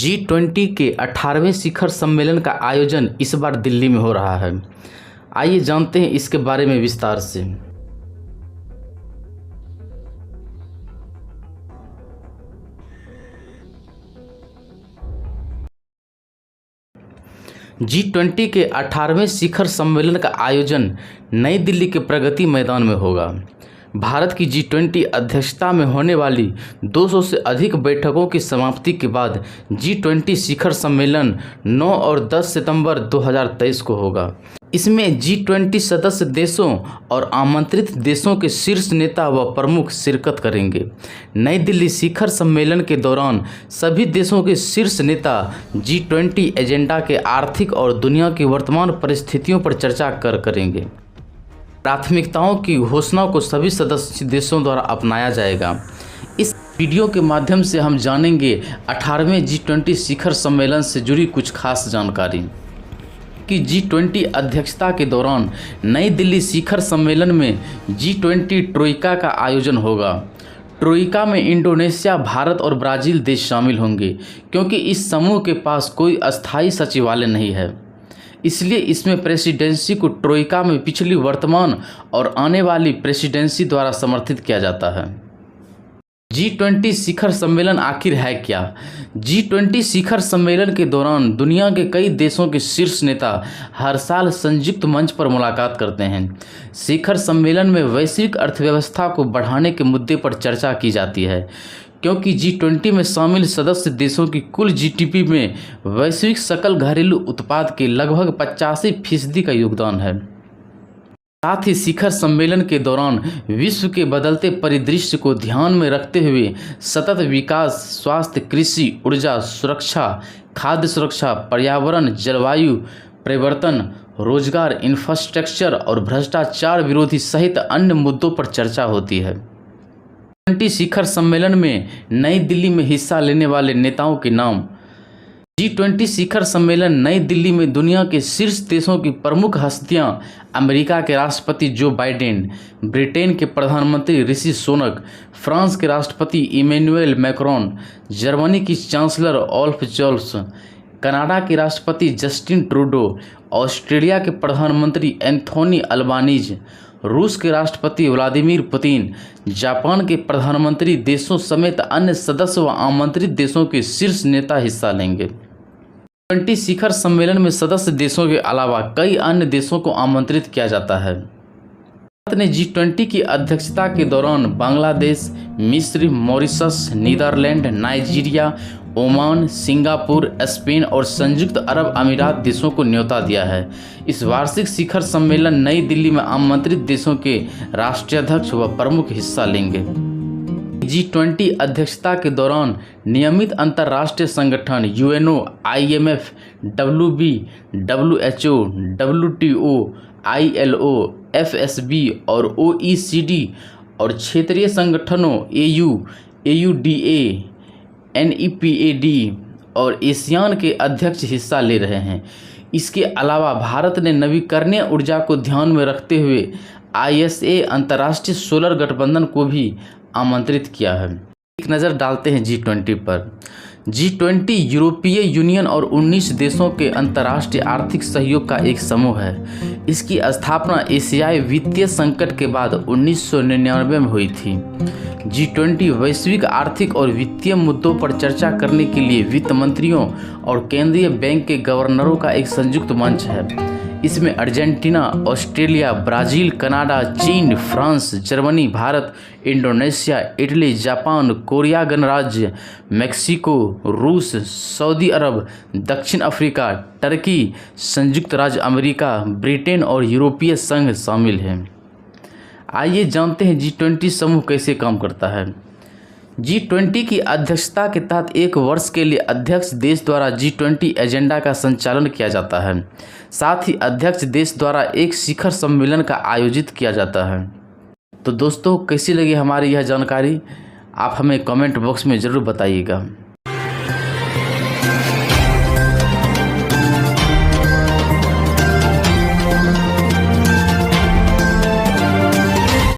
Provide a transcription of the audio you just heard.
G20 के 18वें शिखर सम्मेलन का आयोजन इस बार दिल्ली में हो रहा है। आइए जानते हैं इसके बारे में विस्तार से। G20 के 18वें शिखर सम्मेलन का आयोजन नई दिल्ली के प्रगति मैदान में होगा। भारत की G20 अध्यक्षता में होने वाली 200 से अधिक बैठकों की समाप्ति के बाद G20 शिखर सम्मेलन 9 और 10 सितंबर 2023 को होगा। इसमें G20 सदस्य देशों और आमंत्रित देशों के शीर्ष नेता व प्रमुख शिरकत करेंगे। नई दिल्ली शिखर सम्मेलन के दौरान सभी देशों के शीर्ष नेता G20 एजेंडा के आर्थिक और दुनिया की वर्तमान परिस्थितियों पर चर्चा करेंगे। प्राथमिकताओं की घोषणा को सभी सदस्य देशों द्वारा अपनाया जाएगा। इस वीडियो के माध्यम से हम जानेंगे 18वें G20 शिखर सम्मेलन से जुड़ी कुछ खास जानकारी कि G20 अध्यक्षता के दौरान नई दिल्ली शिखर सम्मेलन में G20 ट्रोइका का आयोजन होगा। ट्रोइका में इंडोनेशिया, भारत और ब्राज़ील देश शामिल होंगे, क्योंकि इस समूह के पास कोई अस्थायी सचिवालय नहीं है। इसलिए इसमें प्रेसिडेंसी को ट्रोइका में पिछली, वर्तमान और आने वाली प्रेसिडेंसी द्वारा समर्थित किया जाता है। G20 शिखर सम्मेलन आखिर है क्या? G20 शिखर सम्मेलन के दौरान दुनिया के कई देशों के शीर्ष नेता हर साल संयुक्त मंच पर मुलाकात करते हैं। शिखर सम्मेलन में वैश्विक अर्थव्यवस्था को बढ़ाने के मुद्दे पर चर्चा की जाती है, क्योंकि G20 में शामिल सदस्य देशों की कुल GDP में वैश्विक सकल घरेलू उत्पाद के लगभग 85% का योगदान है। साथ ही शिखर सम्मेलन के दौरान विश्व के बदलते परिदृश्य को ध्यान में रखते हुए सतत विकास, स्वास्थ्य, कृषि, ऊर्जा सुरक्षा, खाद्य सुरक्षा, पर्यावरण, जलवायु परिवर्तन, रोजगार, इंफ्रास्ट्रक्चर और भ्रष्टाचार विरोधी सहित अन्य मुद्दों पर चर्चा होती है। G20 शिखर सम्मेलन में नई दिल्ली में हिस्सा लेने वाले नेताओं के नाम। G20 शिखर सम्मेलन नई दिल्ली में दुनिया के शीर्ष देशों की प्रमुख हस्तियां अमेरिका के राष्ट्रपति जो बाइडेन, ब्रिटेन के प्रधानमंत्री ऋषि सुनक, फ्रांस के राष्ट्रपति इमैनुएल मैक्रोन, जर्मनी की चांसलर ओल्फ स्चोल्स, कनाडा के राष्ट्रपति जस्टिन ट्रूडो, ऑस्ट्रेलिया के प्रधानमंत्री एंथोनी अल्बानीज, रूस के राष्ट्रपति व्लादिमीर पुतिन, जापान के प्रधानमंत्री देशों समेत अन्य सदस्य व आमंत्रित देशों के शीर्ष नेता हिस्सा लेंगे। G20 शिखर सम्मेलन में सदस्य देशों के अलावा कई अन्य देशों को आमंत्रित किया जाता है। भारत ने G20 की अध्यक्षता के दौरान बांग्लादेश, मिस्र, Mauritius, Netherland, Nigeria, Oman, Singapore, Spain और संयुक्त अरब अमीरात देशों को न्योता दिया है। इस वार्षिक शिखर सम्मेलन नई दिल्ली में आमंत्रित देशों के राष्ट्राध्यक्ष व प्रमुख हिस्सा लेंगे। G20 अध्यक्षता के दौरान नियमित अंतर्राष्ट्रीय संगठन UNO, IMF, WB, WHO, WTO, ILO, FSB और OECD और क्षेत्रीय संगठनों AU, AUDA, NEPAD और एशियान के अध्यक्ष हिस्सा ले रहे हैं। इसके अलावा भारत ने नवीकरणीय ऊर्जा को ध्यान में रखते हुए ISA अंतर्राष्ट्रीय सोलर गठबंधन को भी आमंत्रित किया है। एक नज़र डालते हैं G20 पर। G20 यूरोपीय यूनियन और 19 देशों के अंतर्राष्ट्रीय आर्थिक सहयोग का एक समूह है। इसकी स्थापना एशियाई वित्तीय संकट के बाद 1999 में हुई थी। G20 वैश्विक आर्थिक और वित्तीय मुद्दों पर चर्चा करने के लिए वित्त मंत्रियों और केंद्रीय बैंक के गवर्नरों का एक संयुक्त मंच है। इसमें अर्जेंटीना, ऑस्ट्रेलिया, ब्राज़ील, कनाडा, चीन, France, Germany, Bharat, Indonesia, Italy, Japan, Korea गणराज्य, मेक्सिको, रूस, सऊदी अरब, दक्षिण अफ्रीका, टर्की, संयुक्त राज्य अमेरिका, ब्रिटेन और यूरोपीय संघ शामिल हैं। आइए जानते हैं G20 समूह कैसे काम करता है। G20 की अध्यक्षता के तहत एक वर्ष के लिए अध्यक्ष देश द्वारा G20 एजेंडा का संचालन किया जाता है। साथ ही अध्यक्ष देश द्वारा एक शिखर सम्मेलन का आयोजित किया जाता है। तो दोस्तों, कैसी लगी हमारी यह जानकारी? आप हमें कमेंट बॉक्स में ज़रूर बताइएगा।